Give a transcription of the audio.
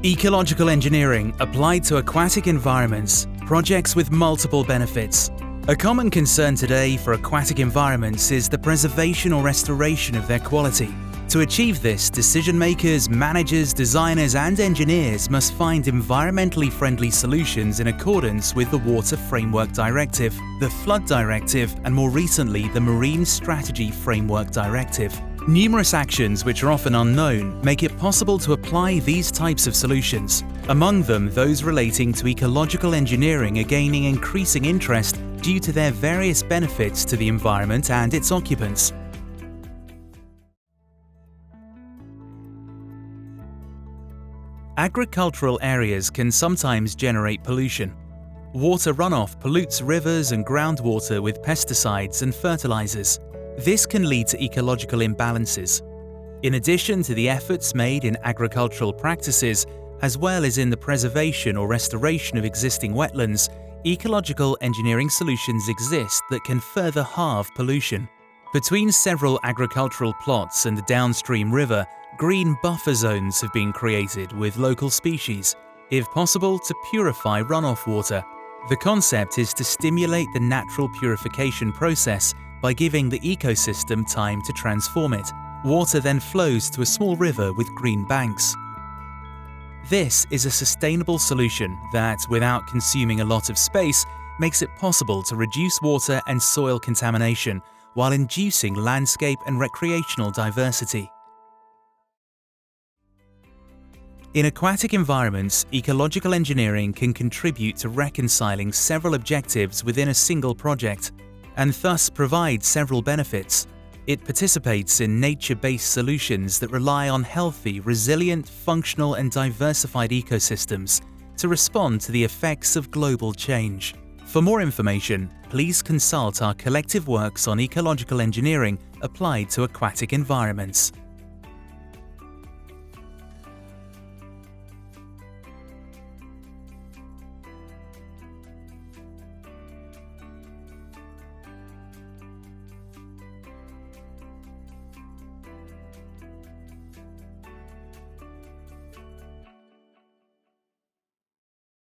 Ecological engineering applied to aquatic environments, projects with multiple benefits. A common concern today for aquatic environments is the preservation or restoration of their quality. To achieve this, decision makers, managers, designers and engineers must find environmentally friendly solutions in accordance with the Water Framework Directive, the Flood Directive and more recently the Marine Strategy Framework Directive. Numerous actions which are often unknown make it possible to apply these types of solutions. Among them, those relating to ecological engineering are gaining increasing interest due to their various benefits to the environment and its occupants. Agricultural areas can sometimes generate pollution. Water runoff pollutes rivers and groundwater with pesticides and fertilizers. This can lead to ecological imbalances. In addition to the efforts made in agricultural practices, as well as in the preservation or restoration of existing wetlands, ecological engineering solutions exist that can further halve pollution. Between several agricultural plots and the downstream river, green buffer zones have been created with local species, if possible to purify runoff water. The concept is to stimulate the natural purification process by giving the ecosystem time to transform it. Water then flows to a small river with green banks. This is a sustainable solution that, without consuming a lot of space, makes it possible to reduce water and soil contamination while inducing landscape and recreational diversity. In aquatic environments, ecological engineering can contribute to reconciling several objectives within a single project, and thus provide several benefits. It participates in nature-based solutions that rely on healthy, resilient, functional and diversified ecosystems to respond to the effects of global change. For more information, please consult our collective works on ecological engineering applied to aquatic environments.